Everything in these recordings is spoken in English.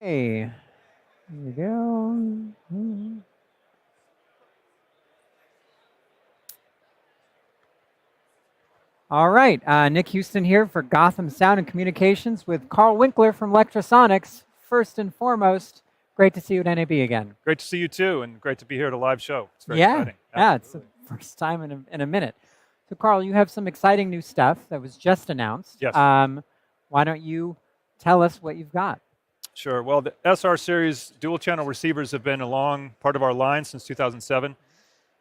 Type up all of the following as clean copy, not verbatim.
Hey, here we go. All right, Nick Huston here for Gotham Sound and Communications with Karl Winkler from Lectrosonics. First and foremost, great to see you at NAB again. Great to see you too, and great to be here at a live show. It's very exciting. Yeah, it's the first time in a minute. So, Karl, you have some exciting new stuff that was just announced. Yes. Why don't you tell us what you've got? Sure. Well, the SR series dual channel receivers have been a long part of our line since 2007,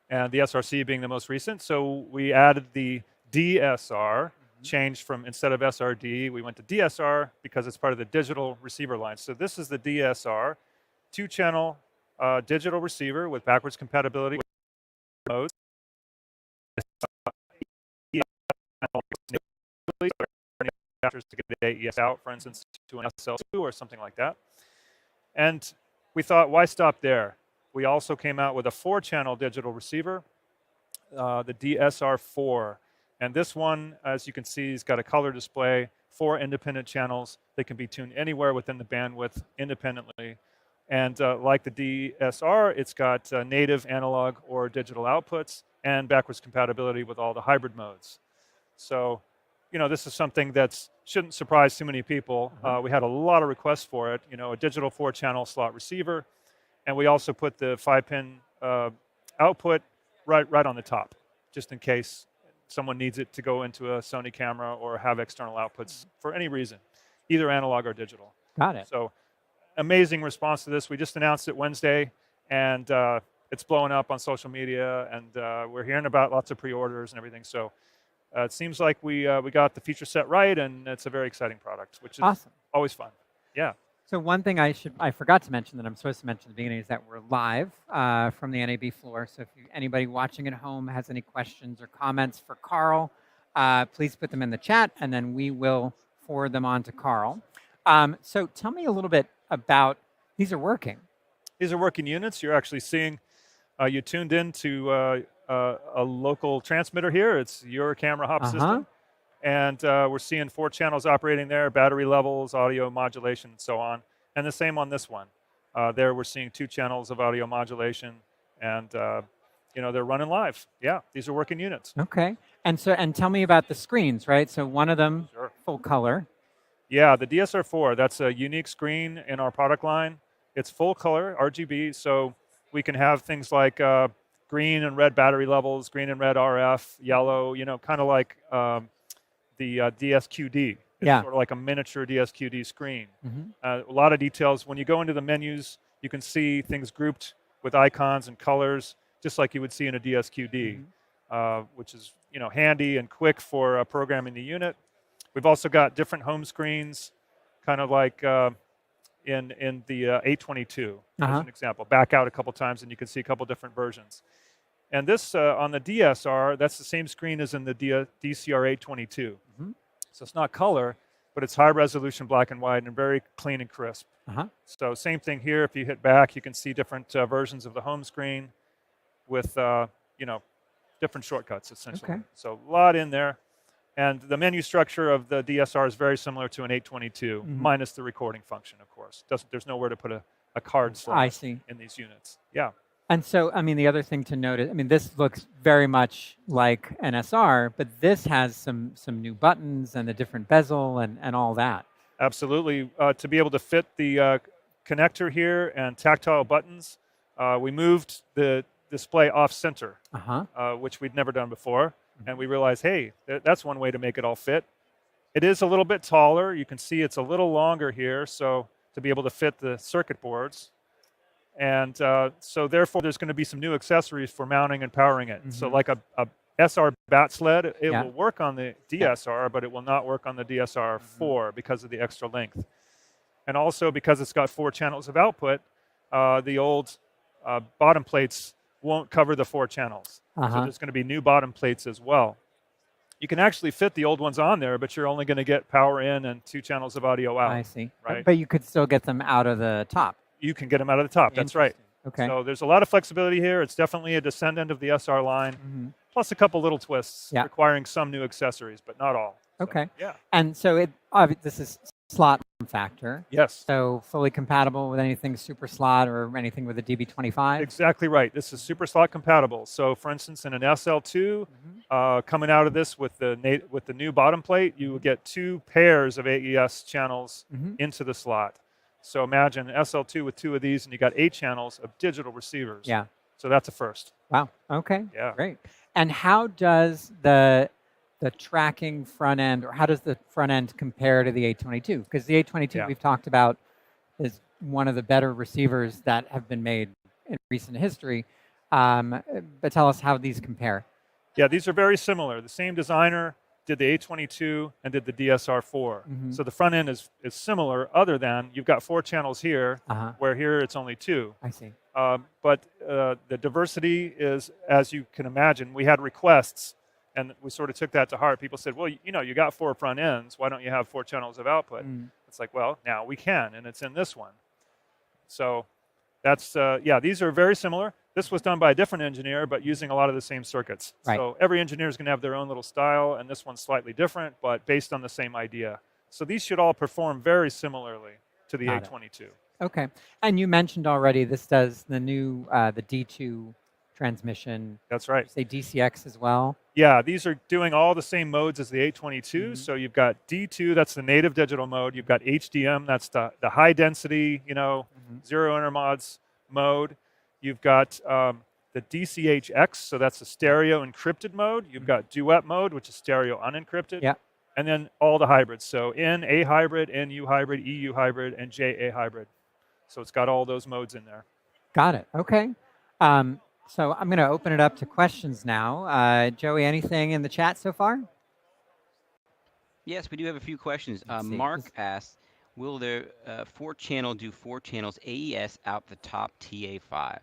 and the SRC being the most recent. So we added the DSR, changed from instead of SRD, we went to DSR because it's part of the digital receiver line. So this is the DSR, two-channel digital receiver with backwards compatibility with modes. To get the AES out, for instance, to an SL2 or something like that. And we thought, why stop there? We also came out with a 4-channel digital receiver, the DSR4. And this one, as you can see, has got a color display, 4 independent channels. They can be tuned anywhere within the bandwidth independently. And like the DSR, it's got native analog or digital outputs and backwards compatibility with all the hybrid modes. So, you know, this is something that shouldn't surprise too many people. We had a lot of requests for it, you know, a digital 4-channel slot receiver. And we also put the 5-pin output right on the top, just in case someone needs it to go into a Sony camera or have external outputs for any reason, either analog or digital. Got it. So amazing response to this. We just announced it Wednesday, and it's blowing up on social media, and we're hearing about lots of pre-orders and everything. So it seems like we got the feature set right, and it's a very exciting product, which is awesome. Always fun. Yeah. So one thing I forgot to mention that I'm supposed to mention at the beginning is that we're live from the NAB floor. So if anybody watching at home has any questions or comments for Karl, please put them in the chat, and then we will forward them on to Karl. So tell me a little bit about, these are working. These are working units. You're actually seeing, you tuned in to a local transmitter here. It's your camera hop system. And we're seeing 4 channels operating there, battery levels, audio modulation, and so on. And the same on this one. There we're seeing 2 channels of audio modulation, and you know, they're running live. Yeah, these are working units. Okay. And tell me about the screens, right? So one of them, sure. Full color. Yeah, the DSR4, that's a unique screen in our product line. It's full color, RGB, so we can have things like green and red battery levels, green and red RF, yellow, you know, kind of like the DSQD. It's sort of like a miniature DSQD screen. A lot of details. When you go into the menus, you can see things grouped with icons and colors, just like you would see in a DSQD, which is, you know, handy and quick for programming the unit. We've also got different home screens, kind of like in the 822, as an example. Back out a couple times and you can see a couple different versions. And this, on the DSR, that's the same screen as in the DCR 822. So it's not color, but it's high resolution black and white and very clean and crisp. So same thing here. If you hit back, you can see different versions of the home screen with, you know, different shortcuts, essentially. So a lot in there. And the menu structure of the DSR is very similar to an 822, minus the recording function, of course. There's nowhere to put a card slot in these units. Yeah. And so, I mean, the other thing to note is, I mean, this looks very much like an SR, but this has some new buttons and a different bezel and all that. Absolutely. To be able to fit the connector here and tactile buttons, we moved the display off-center, which we'd never done before. And we realized, hey, that's one way to make it all fit. It is a little bit taller. You can see it's a little longer here, so to be able to fit the circuit boards. And so therefore, there's going to be some new accessories for mounting and powering it. So like a SR bat sled, it will work on the DSR, but it will not work on the DSR4 because of the extra length. And also because it's got 4 channels of output, the old bottom plates won't cover the 4 channels. So there's going to be new bottom plates as well. You can actually fit the old ones on there, but you're only going to get power in and 2 channels of audio out. I see. Right? But you could still get them out of the top. You can get them out of the top. That's right. Okay. So there's a lot of flexibility here. It's definitely a descendant of the SR line, plus a couple little twists requiring some new accessories, but not all. Okay. So, yeah. And so this is slot factor. Yes. So fully compatible with anything super slot or anything with a DB25? Exactly right. This is super slot compatible. So for instance, in an SL2, coming out of this with the new bottom plate, you will get 2 pairs of AES channels into the slot. So imagine an SL2 with 2 of these, and you got 8 channels of digital receivers. Yeah. So that's a first. Wow. Okay. Yeah. Great. And how does the tracking front end, or how does the front end compare to the 822? Because the 822 we've talked about is one of the better receivers that have been made in recent history. But tell us how these compare. Yeah, these are very similar. The same designer did the 822 and did the DSR4. So the front end is similar, other than you've got 4 channels here, where here it's only 2. I see. But the diversity is, as you can imagine, we had requests, and we sort of took that to heart. People said, well, you got 4 front ends. Why don't you have 4 channels of output? It's like, well, now we can, and it's in this one. So that's, these are very similar. This was done by a different engineer, but using a lot of the same circuits. Right. So every engineer is going to have their own little style, and this one's slightly different, but based on the same idea. So these should all perform very similarly to the 822. Okay. And you mentioned already this does the new, the D2 transmission. That's right. Say DCX as well? Yeah, these are doing all the same modes as the 822. So you've got D2, that's the native digital mode. You've got HDM, that's the high density, zero intermods mode. You've got the DCHX, so that's the stereo encrypted mode. You've got duet mode, which is stereo unencrypted. Yeah. And then all the hybrids. So N A hybrid, NU hybrid, EU hybrid, and JA hybrid. So it's got all those modes in there. Got it. Okay. So I'm going to open it up to questions now. Joey, anything in the chat so far? Yes, we do have a few questions. Mark asks, will the 4-channel do 4 channels AES out the top TA5?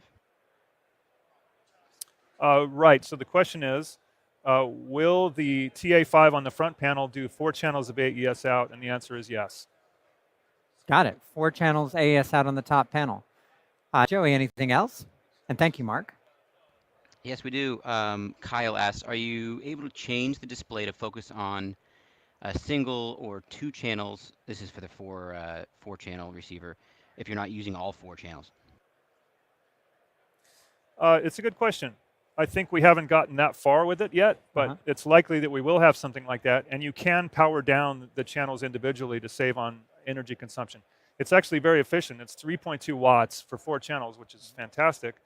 Right. So the question is, will the TA5 on the front panel do 4 channels of AES out? And the answer is yes. Got it. 4 channels AES out on the top panel. Joey, anything else? And thank you, Mark. Yes, we do. Kyle asks, are you able to change the display to focus on a single or 2 channels? This is for the 4-channel receiver, if you're not using all 4 channels. It's a good question. I think we haven't gotten that far with it yet, but it's likely that we will have something like that. And you can power down the channels individually to save on energy consumption. It's actually very efficient. It's 3.2 watts for 4 channels, which is fantastic.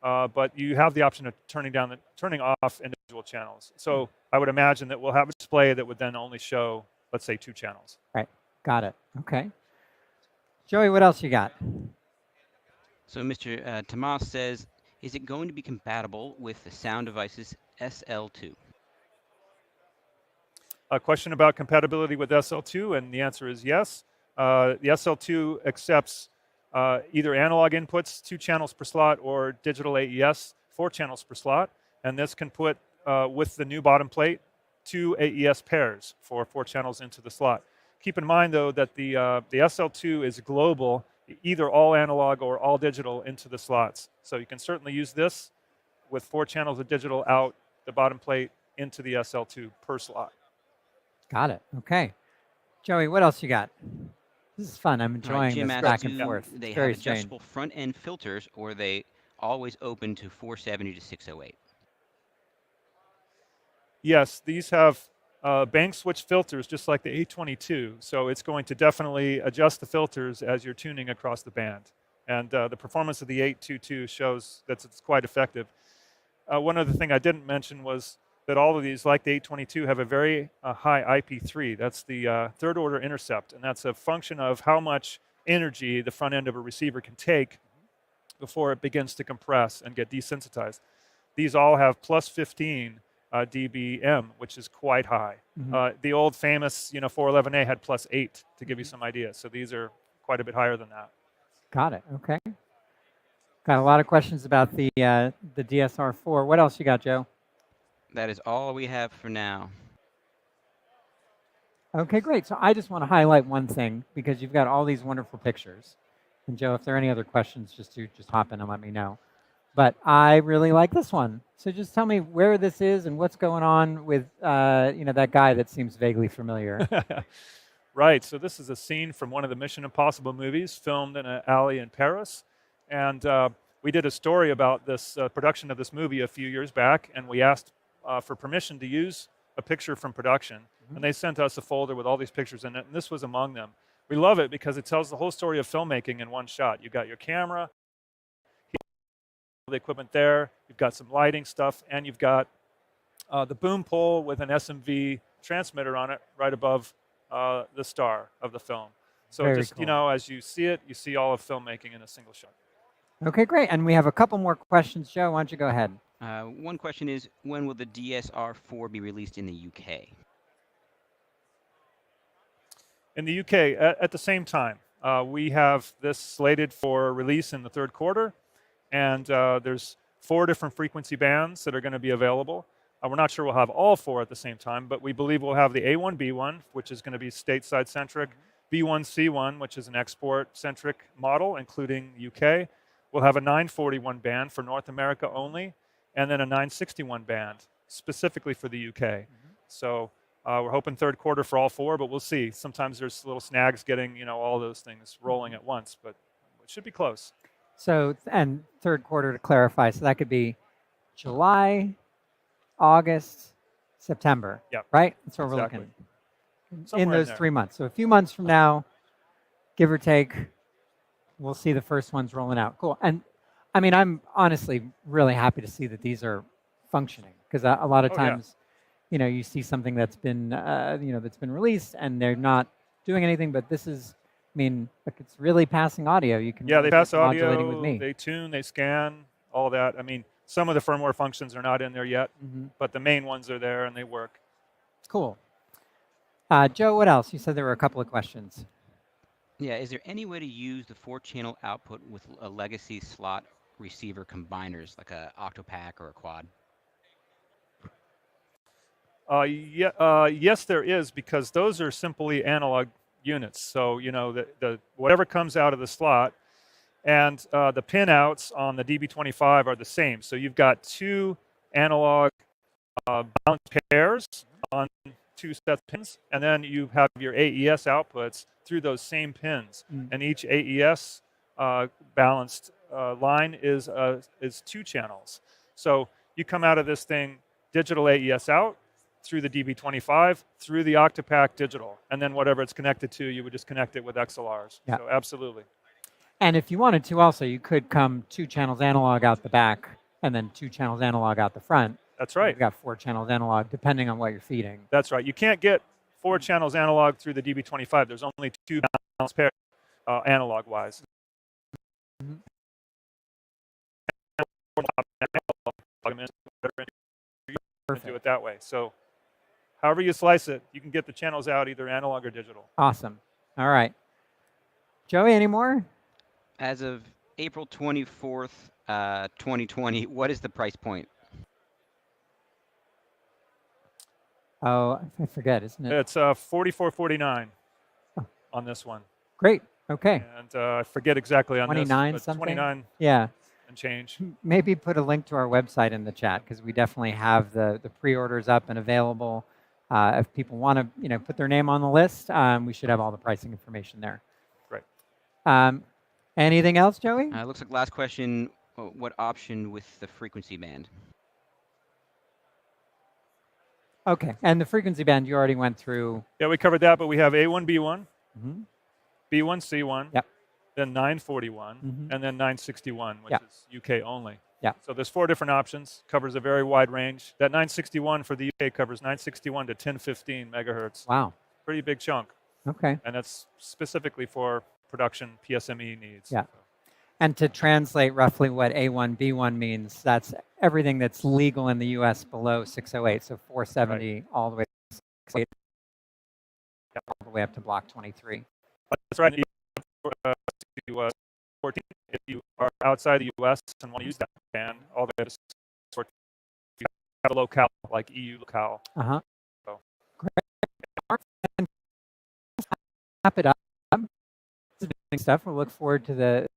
But you have the option of turning off individual channels. So I would imagine that we'll have a display that would then only show, let's say, 2 channels. Right. Got it. Okay. Joey, what else you got? So Mr. Tomas says, is it going to be compatible with the Sound Devices SL2? A question about compatibility with SL2, and the answer is yes. The SL2 accepts either analog inputs, 2 channels per slot, or digital AES, 4 channels per slot. And this can put, with the new bottom plate, 2 AES pairs for 4 channels into the slot. Keep in mind, though, that the SL2 is global, either all analog or all digital into the slots. So you can certainly use this with 4 channels of digital out the bottom plate into the SL2 per slot. Got it. Okay. Joey, what else you got? This is fun. I'm enjoying Jim this back and forth. They it's have very adjustable front-end filters, or are they always open to 470 to 608? Yes, these have bank switch filters just like the 822. So it's going to definitely adjust the filters as you're tuning across the band. And the performance of the 822 shows that it's quite effective. One other thing I didn't mention was that all of these, like the 822, have a very high IP3. That's the third order intercept, and that's a function of how much energy the front end of a receiver can take before it begins to compress and get desensitized. These all have plus 15 dBm, which is quite high. The old famous 411A had plus 8, to give you some idea. So these are quite a bit higher than that. Got it. Okay. Got a lot of questions about the DSR4. What else you got, Joe? That is all we have for now. Okay, great. So I just want to highlight one thing, because you've got all these wonderful pictures. And Joe, if there are any other questions, just hop in and let me know. But I really like this one. So just tell me where this is and what's going on with that guy that seems vaguely familiar. Right. So this is a scene from one of the Mission Impossible movies, filmed in an alley in Paris, and we did a story about this production of this movie a few years back, and we asked for permission to use a picture from production, and they sent us a folder with all these pictures in it, and this was among them. We love it because it tells the whole story of filmmaking in one shot. You've got your camera, the equipment there, you've got some lighting stuff, and you've got the boom pole with an SMV transmitter on it right above the star of the film. So Very just, cool. as you see it, you see all of filmmaking in a single shot. Okay, great. And we have a couple more questions. Joe, why don't you go ahead? One question is, when will the DSR4 be released in the UK? In the UK, at the same time, we have this slated for release in the third quarter, and there's 4 different frequency bands that are going to be available. We're not sure we'll have all 4 at the same time, but we believe we'll have the A1B1, which is going to be stateside centric, B1C1, which is an export centric model, including UK. We'll have a 941 band for North America only, and then a 961 band specifically for the UK. So we're hoping third quarter for all 4, but we'll see. Sometimes there's little snags getting all those things rolling at once, but it should be close. So, and third quarter to clarify, so that could be July, August, September. Yep. Right? That's what Exactly. we're looking Somewhere in those there. 3 months. So a few months from now, give or take, we'll see the first ones rolling out. Cool. And I mean, I'm honestly really happy to see that these are functioning, because a lot of Oh, yeah. times, you see something that's been, that's been released and they're not doing anything, but this is, I mean, look, it's really passing audio. You can Yeah, really they pass get modulating with audio, me. they tune, they scan, all that. I mean, some of the firmware functions are not in there yet, but the main ones are there and they work. Cool. Joe, what else? You said there were a couple of questions. Yeah, is there any way to use the 4-channel output with a legacy slot receiver combiners, like a octopack or a quad? Yes, there is, because those are simply analog units. So, the whatever comes out of the slot and the pin outs on the DB25 are the same. So you've got 2 analog balance pairs on 2 sets of pins, and then you have your AES outputs through those same pins. And each AES balanced line is 2 channels. So you come out of this thing digital AES out, through the DB25, through the Octopack digital, and then whatever it's connected to, you would just connect it with XLRs. Yeah. So absolutely. And if you wanted to also, you could come 2 channels analog out the back and then 2 channels analog out the front. That's right. You've got 4 channels analog, depending on what you're feeding. That's right. You can't get 4 channels analog through the DB25. There's only 2 balance pairs analog-wise. Perfect. Do it that way. So however you slice it, you can get the channels out either analog or digital. Awesome. All right. Joey, any more? As of April 24th, 2020, what is the price point? Oh, I forget, isn't it? It's $44.49 Oh. on this one. Great. Okay. And I forget exactly on 29 this, but something? 29 Yeah. and change. Maybe put a link to our website in the chat, because we definitely have the pre-orders up and available. If people want to put their name on the list, we should have all the pricing information there. Right. Anything else, Joey? Looks like last question, what option with the frequency band? Okay. And the frequency band you already went through. Yeah, we covered that, but we have A1B1, Mhm. B1C1, Yep. then 941, and then 961, which Yep. is UK only. Yeah. So there's 4 different options, covers a very wide range. That 961 for the UK covers 961 to 1015 megahertz. Wow. Pretty big chunk, Okay. and that's specifically for production PSME needs. Yeah. And to translate roughly what A1, B1 means, that's everything that's legal in the US below 608, so 470 all the way to 608, all the way up to block 23. That's right. US 14, if you are outside the US and want to use that band, all the way to 14, you have a locale like EU locale. Uh-huh. So. Great. Wrap it up. Stuff. We'll look forward to the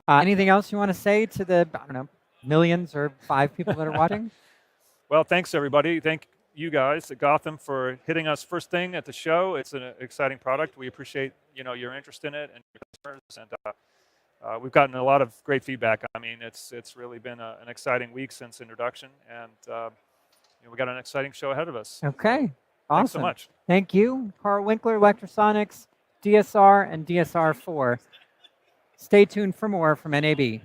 anything else you want to say to the, I don't know, millions or 5 people that are watching? Well, thanks everybody. Thank you guys at Gotham for hitting us first thing at the show. It's an exciting product. We appreciate your interest in it and your customers, and we've gotten a lot of great feedback. I mean, it's really been an exciting week since introduction, and we got an exciting show ahead of us. Okay, awesome. Thanks so much. Thank you, Karl Winkler, Lectrosonics, DSR and DSR4. Stay tuned for more from NAB.